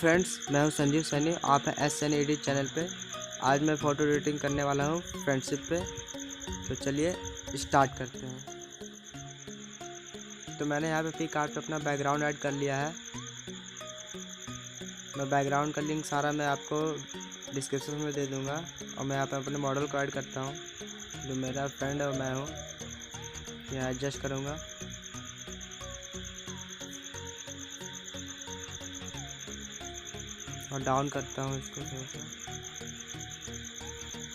Friends, मैं हूं संजीव सैनी। आप हैं एस सैनी एडिट चैनल पे। आज मैं फ़ोटो एडिटिंग करने वाला हूं फ्रेंडशिप पे। तो चलिए स्टार्ट करते हैं। तो मैंने यहाँ पे पिकआर्ट पे अपना बैकग्राउंड ऐड कर लिया है। मैं बैकग्राउंड का लिंक सारा मैं आपको डिस्क्रिप्शन में दे दूँगा। और मैं यहाँ पे अपने मॉडल को ऐड करता हूँ, जो मेरा फ्रेंड है और मैं हूँ। यहाँ एडजस्ट करूँगा। और डाउन करता हूँ इसको थोड़ा सा।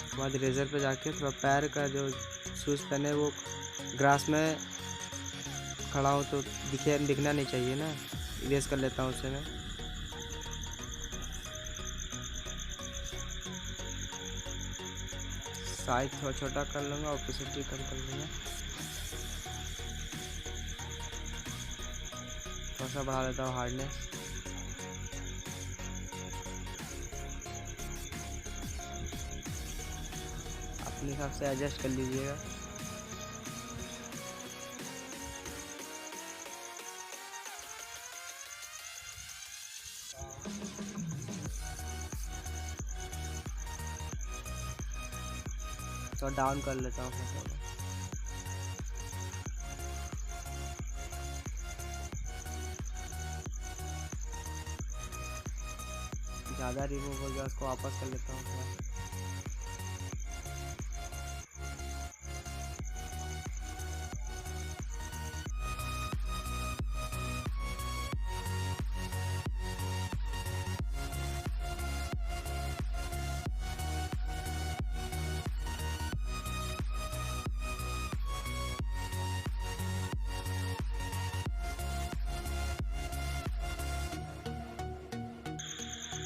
उसके बाद इरेजर पे जाके थोड़ा पैर का जो शूज़ पहने वो ग्रास में खड़ा हो तो दिखना नहीं चाहिए ना। इरेज कर लेता हूँ उससे मैं। साइज थोड़ा छोटा कर लूँगा, ऑपोसिटी कम कर लूँगा। थोड़ा सा बढ़ा देता हूँ हार्डनेस। अपने हिसाब से एडजस्ट कर लीजिएगा। तो डाउन कर लेता हूँ थोड़ा। ज़्यादा रिमूव हो गया, उसको वापस कर लेता हूँ थोड़ा।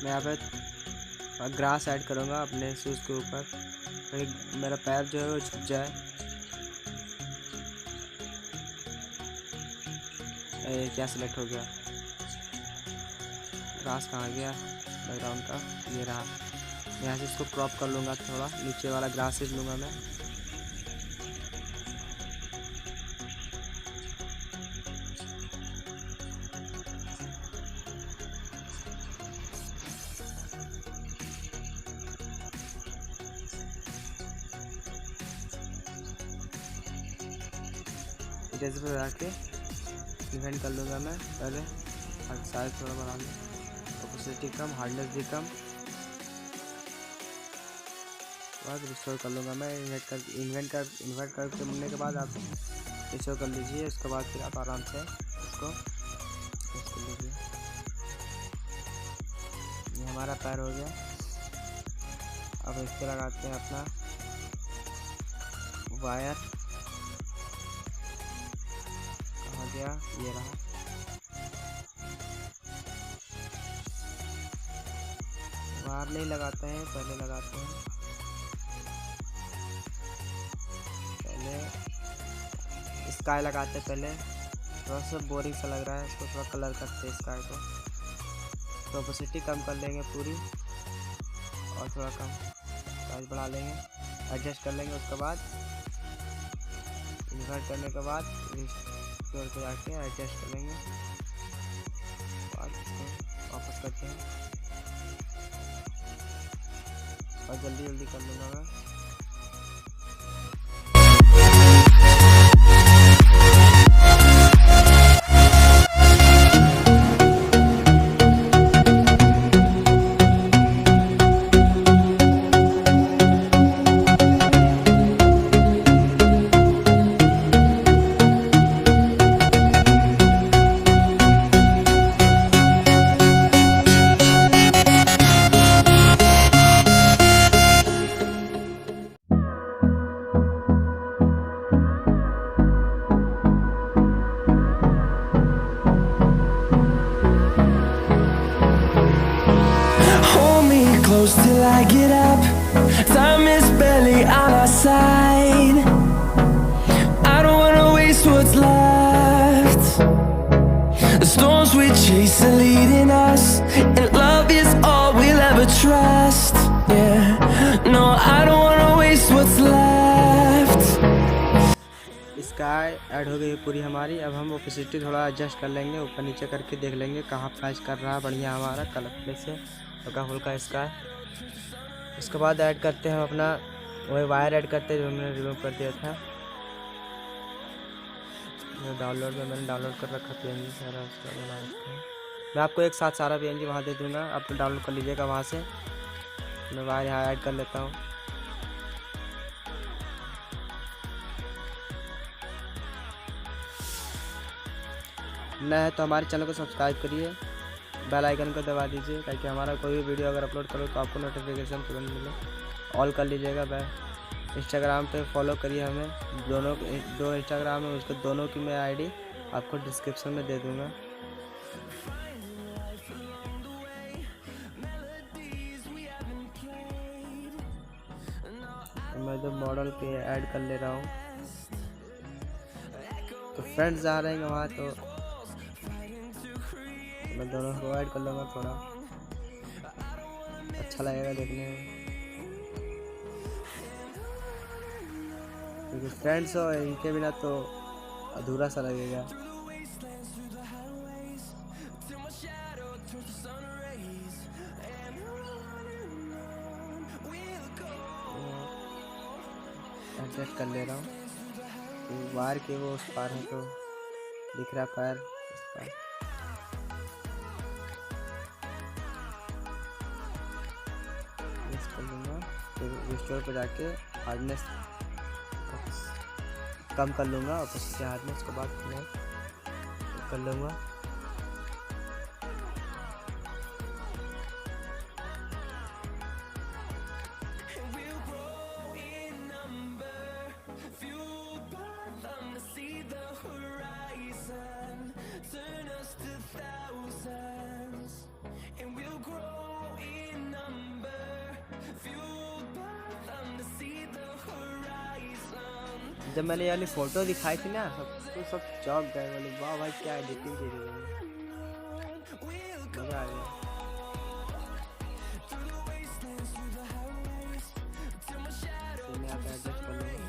मैं यहाँ पे ग्रास ऐड करूँगा अपने शूज़ के ऊपर, तो मेरा पैर जो है वो झुक जाए। क्या सिलेक्ट हो गया? ग्रास कहाँ गया बैकग्राउंड का? ये रहा। यहाँ से इसको क्रॉप कर लूँगा थोड़ा, नीचे वाला ग्रासेस लूँगा मैं। इरेजर पे जाके इवेंट कर लूँगा मैं पहले। साइज थोड़ा बढ़ा लूँ, ऑपोसिटी कम, हार्डनेस भी कम। बाद रिस्टोर कर लूँगा मैं। इन्वेंट करके मिलने के बाद आप रिस्टोर कर लीजिए। उसके बाद फिर आप आराम से इसको कर लीजिए। ये हमारा पैर हो गया। अब इस पर लगाते हैं अपना वायर। गया, ये रहा। बाहर नहीं लगाते हैं, पहले लगाते हैं। पहले स्काई लगाते हैं। पहले थोड़ा सा बोरिंग सा लग रहा है, इसको थोड़ा कलर करते हैं स्काई को। तो ऑपोसिटी कम कर लेंगे पूरी, और थोड़ा कम साइज बढ़ा लेंगे, एडजस्ट कर लेंगे। उसके बाद इन्वर्ट करने के बाद पे जाके एडजस्ट कर लेंगे। वापस करते हैं और जल्दी कर लूँगा मैं। Close till I get up. Time is barely on our side. I don't wanna waste what's left. The storms we chase are leading us, and love is all we'll ever trust. Yeah, no, I don't wanna waste what's left. Sky add हो गई है पूरी हमारी। अब हम opacity थोड़ा adjust कर लेंगे, ऊपर नीचे करके देख लेंगे कहाँ मैच कर रहा है बढ़िया हमारा कलर प्ले से हल्का फुल्का स्काई। उसके बाद ऐड करते हैं अपना वही वायर ऐड करते हैं जो हमने रिमूव कर दिया था। डाउनलोड में मैंने डाउनलोड कर रखा PNG सारा, उसका बना रखा है। मैं आपको एक साथ सारा PNG वहाँ दे दूँगा, आप डाउनलोड कर लीजिएगा वहाँ से। मैं वायर यहाँ ऐड कर लेता हूँ। नया है तो हमारे चैनल को सब्सक्राइब करिए, बेल आइकन को दबा दीजिए ताकि हमारा कोई भी वीडियो अगर अपलोड करो तो आपको नोटिफिकेशन तुरंत मिले। ऑल कर लीजिएगा बेल। इंस्टाग्राम पे फॉलो करिए हमें, दोनों दो इंस्टाग्राम है, उसके दोनों की मैं आईडी आपको डिस्क्रिप्शन में दे दूँगा। मैं जो मॉडल के ऐड कर ले रहा हूँ तो फ्रेंड्स आ रहे हैं वहाँ, तो मैं दोनों को ऐड कर लूँगा, थोड़ा अच्छा लगेगा देखने में, क्योंकि फ्रेंड्स हो इनके बिना तो अधूरा सा लगेगा। एडजस्ट कर ले रहा हूँ तो वायर के वो उस पार है तो दिख रहा पैर उस पार। कर लूँगा, फिर रिस्टोर पे जाके हार्डनेस कम कर लूँगा और उसके हार्डनेस के बाद मैं कर लूँगा। जब मैंने यानी फ़ोटो दिखाई थी ना तो सब चौंक गए, बोले वाह भाई क्या एडिटिंग की गई है, मज़ा आ गया। तो मैं आप एडजस्ट कर लूँगा।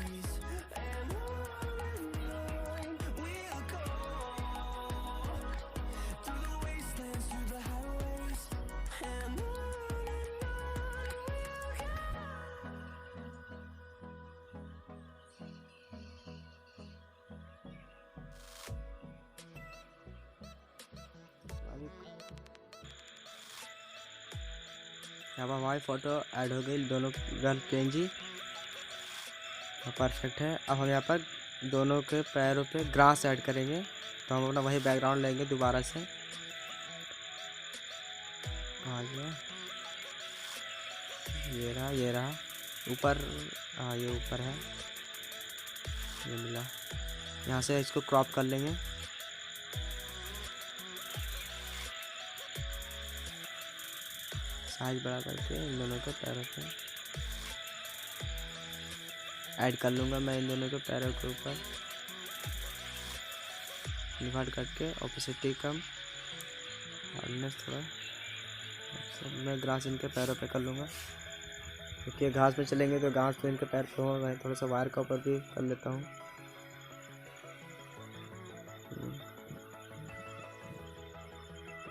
अब हमारी फ़ोटो ऐड हो गई, दोनों गर्ल PNG परफेक्ट है। अब हम यहाँ पर दोनों के पैरों पे ग्रास ऐड करेंगे, तो हम अपना वही बैकग्राउंड लेंगे दोबारा से। आ गया, ये रहा ऊपर, हाँ ये ऊपर है, ये मिला। यहाँ से इसको क्रॉप कर लेंगे। साइज बड़ा करके इन दोनों के पैरों पे ऐड कर लूँगा मैं, इन दोनों के पैरों के ऊपर डिवाइड करके ओपेसिटी कम, हार्डनेस थोड़ा, मैं ग्रास इनके पैरों पे कर लूँगा क्योंकि घास पे चलेंगे तो घास तो इनके पैर पे हो। मैं थोड़ा सा वायर का ऊपर भी कर लेता हूँ।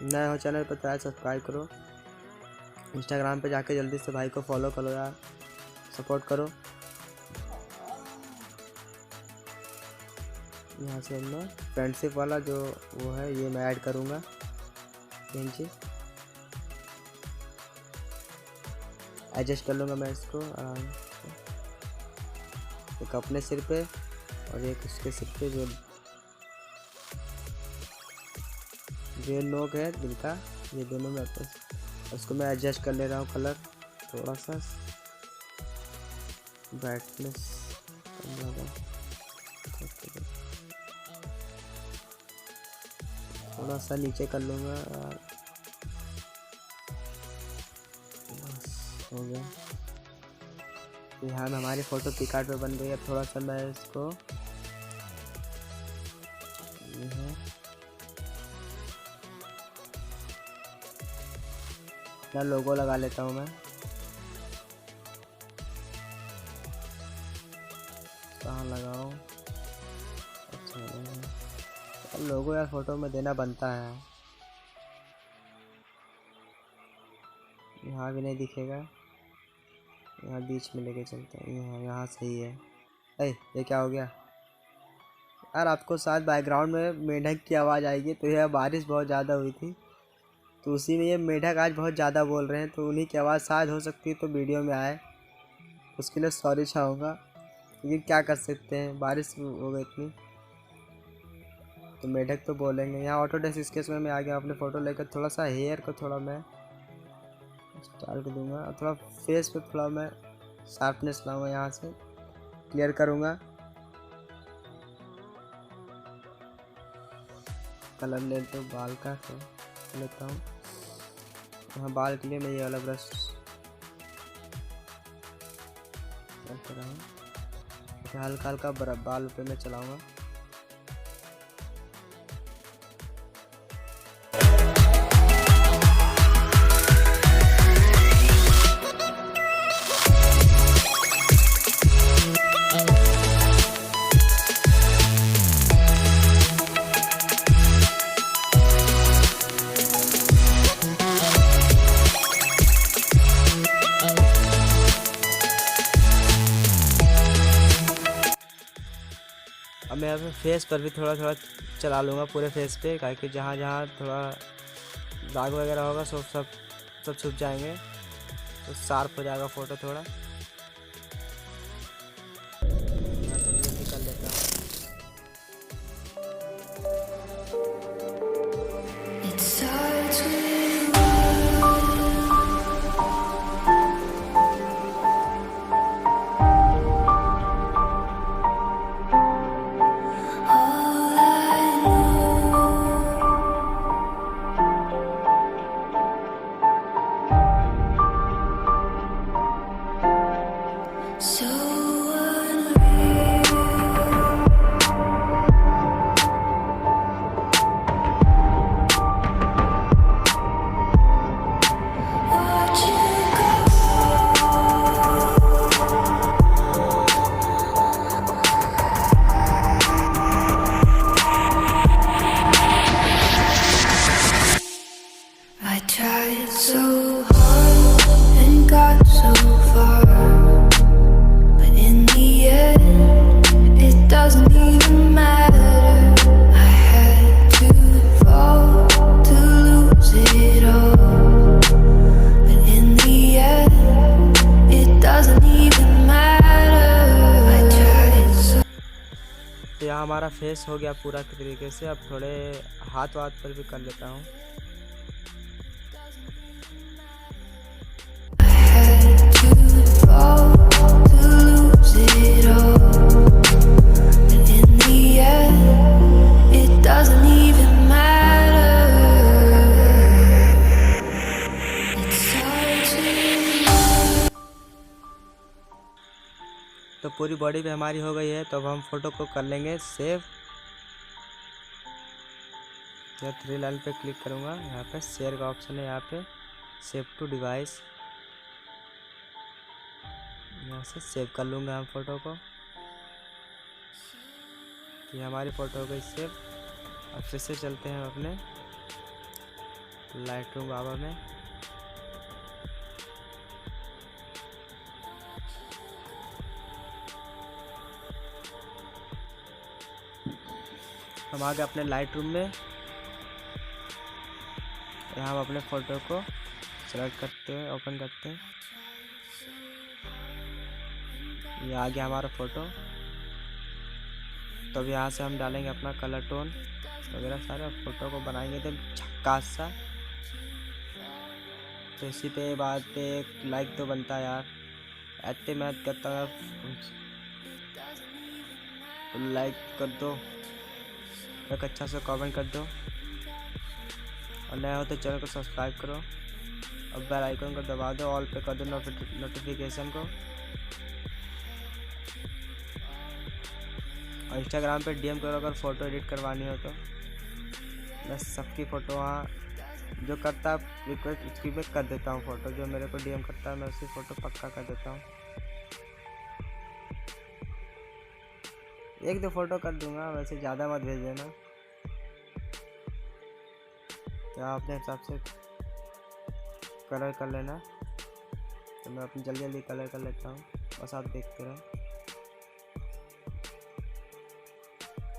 नया हो चैनल पर तो सब्सक्राइब करो, इंस्टाग्राम पे जाके जल्दी से भाई को फॉलो करो यार, सपोर्ट करो। यहाँ से मैं फ्रेंडशिप वाला जो वो है ये मैं ऐड करूँगा PNG, एडजस्ट कर लूँगा मैं इसको आराम से। एक अपने सिर पे और एक उसके सिर पे, जो नोक है दिल का, ये दोनों में उसको मैं एडजस्ट कर ले रहा हूँ कलर, थोड़ा सा ब्राइटनेस कम ज़्यादा, थोड़ा सा नीचे कर लूँगा, बस हो गया। यहाँ में हमारी फ़ोटो PicsArt पे बन गई। अब थोड़ा सा मैं इसको अपना लोगो लगा लेता हूँ मैं, कहाँ लगाऊँ, लोगो यार फ़ोटो में देना बनता है। यहाँ भी नहीं दिखेगा, यहाँ बीच में लेके चलते हैं। यहाँ सही है। ये क्या हो गया यार? आपको शायद बैकग्राउंड में मेढक की आवाज़ आएगी। तो यह बारिश बहुत ज़्यादा हुई थी, तो उसी में ये मेढक आज बहुत ज़्यादा बोल रहे हैं, तो उन्हीं की आवाज़ शायद हो सकती है तो वीडियो में आए। उसके लिए सॉरी चाहूँगा, लेकिन क्या कर सकते हैं, बारिश हो गई इतनी, तो मेढक तो बोलेंगे। यहाँ ऑटोडेस्क स्केच में मैं आ गया अपने फ़ोटो लेकर। थोड़ा सा हेयर को थोड़ा मैं स्टाइल कर दूँगा, और थोड़ा फेस पे थोड़ा मैं शार्पनेस लाऊँगा, यहाँ से क्लियर करूँगा। कलर ले तो बाल का तो लेता हूँ। यहाँ बाल के लिए मैं ये वाला ब्रश कर रहा हूँ। हल्का हल्का बाल पे मैं चलाऊँगा। अब मैं अपने फेस पर भी थोड़ा थोड़ा चला लूँगा, पूरे फेस पे, ताकि जहाँ जहाँ थोड़ा दाग वगैरह होगा सब छुप जाएंगे, तो शार्प हो जाएगा फ़ोटो थोड़ा। जल्दी कर लेता हूँ। तो यहाँ हमारा फेस हो गया पूरा तरीके से। अब थोड़े हाथ वाथ पर भी कर लेता हूँ। तो पूरी बॉडी पे हमारी हो गई है। तो अब हम फोटो को कर लेंगे सेव। मैं 3 लाइन पे क्लिक करूँगा, यहाँ पे शेयर का ऑप्शन है, यहाँ पे सेव टू डिवाइस, यहाँ से सेव कर लूँगा हम फोटो को। ये हमारी फ़ोटो हो गई सेव। अब फिर से चलते हैं अपने लाइटरूम बाबा में। हम आ गए अपने लाइटरूम में। यहाँ हम अपने फ़ोटो को सेलेक्ट करते हैं, ओपन करते हैं। ये आ गया हमारा फ़ोटो। तो अब यहाँ से हम डालेंगे अपना कलर टोन वगैरह सारे, फ़ोटो को बनाएंगे एकदम झक्कास सा। तो इसी पे बात पे एक लाइक तो बनता है यार, इतनी मेहनत करता हूँ, तो लाइक कर दो, एक अच्छा सा कमेंट कर दो, और नया हो तो चैनल को सब्सक्राइब करो, और बेल आइकन को दबा दो, ऑल पे कर दो नोटिफिकेशन को। और इंस्टाग्राम पे डीएम करो अगर फ़ोटो एडिट करवानी हो तो। मैं सबकी फ़ोटो वहाँ जो करता रिक्वेस्ट उसकी मैं कर देता हूँ फ़ोटो, जो मेरे को डीएम करता है मैं उसकी फ़ोटो पक्का कर देता हूँ। 1-2 फ़ोटो कर दूंगा, वैसे ज़्यादा मत भेज देना। यहाँ अपने हिसाब से कलर कर लेना। तो मैं अपनी जल्दी जल्दी कलर कर लेता हूँ, बस आप देखते रहें,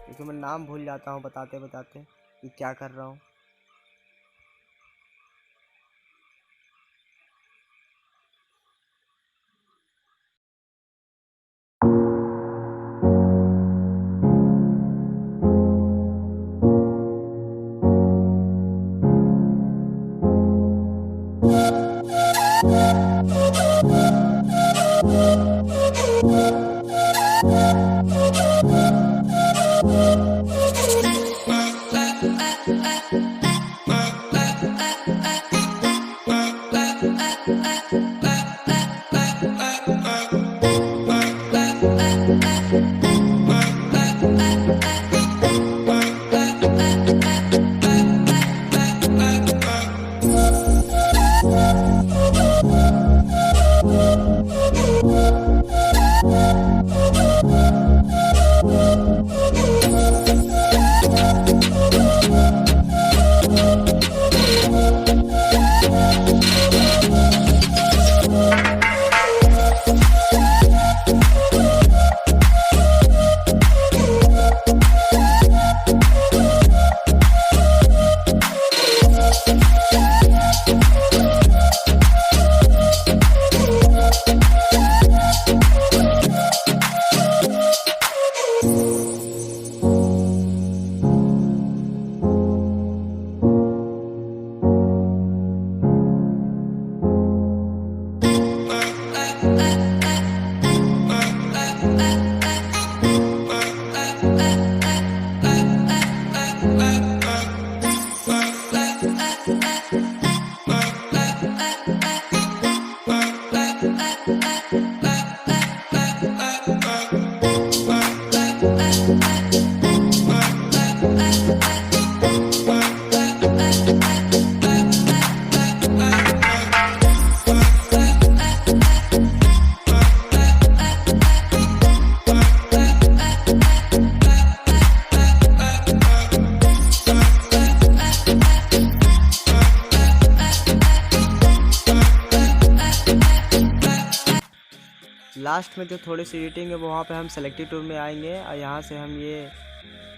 क्योंकि मैं नाम भूल जाता हूँ बताते बताते कि क्या कर रहा हूँ। लास्ट में जो थोड़ी सी एडिटिंग है वो वहाँ पे हम सेलेक्टिव टूल में आएंगे और यहाँ से हम ये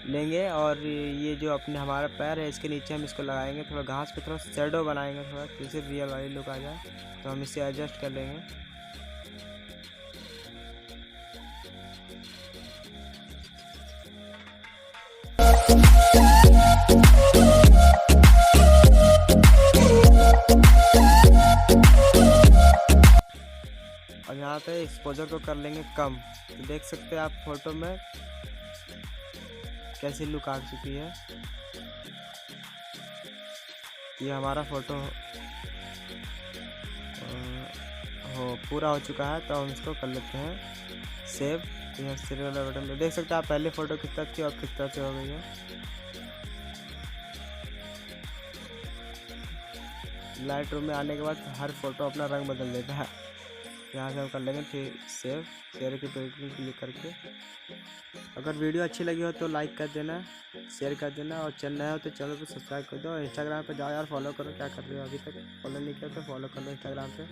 लेंगे और ये जो अपने हमारा पैर है इसके नीचे हम इसको लगाएंगे, थोड़ा घास पे थोड़ा शेडो बनाएंगे, थोड़ा जैसे रियल वाली लुक आ जाए। तो हम इसे एडजस्ट कर लेंगे। और यहाँ पे एक्सपोजर को कर लेंगे कम। तो देख सकते हैं आप फोटो में कैसी लुक आ चुकी है। ये हमारा फोटो पूरा हो चुका है। तो हम इसको कर लेते हैं सेव। यहाँ सीरियल वाला बटन पे देख सकते हैं आप पहले फ़ोटो कितना थी और कितना से हो गई है। लाइट रूम में आने के बाद हर फोटो अपना रंग बदल देता है। यहाँ से हम कर लेंगे फिर सेव, शेयर की पे क्लिक करके। अगर वीडियो अच्छी लगी हो तो लाइक कर देना, शेयर कर देना, और चैनल नया हो तो चैनल को सब्सक्राइब कर दो। इंस्टाग्राम पे जाओ यार, फॉलो करो। क्या कर रहे हो अभी तक फॉलो नहीं किया तो फॉलो कर लो इंस्टाग्राम पे।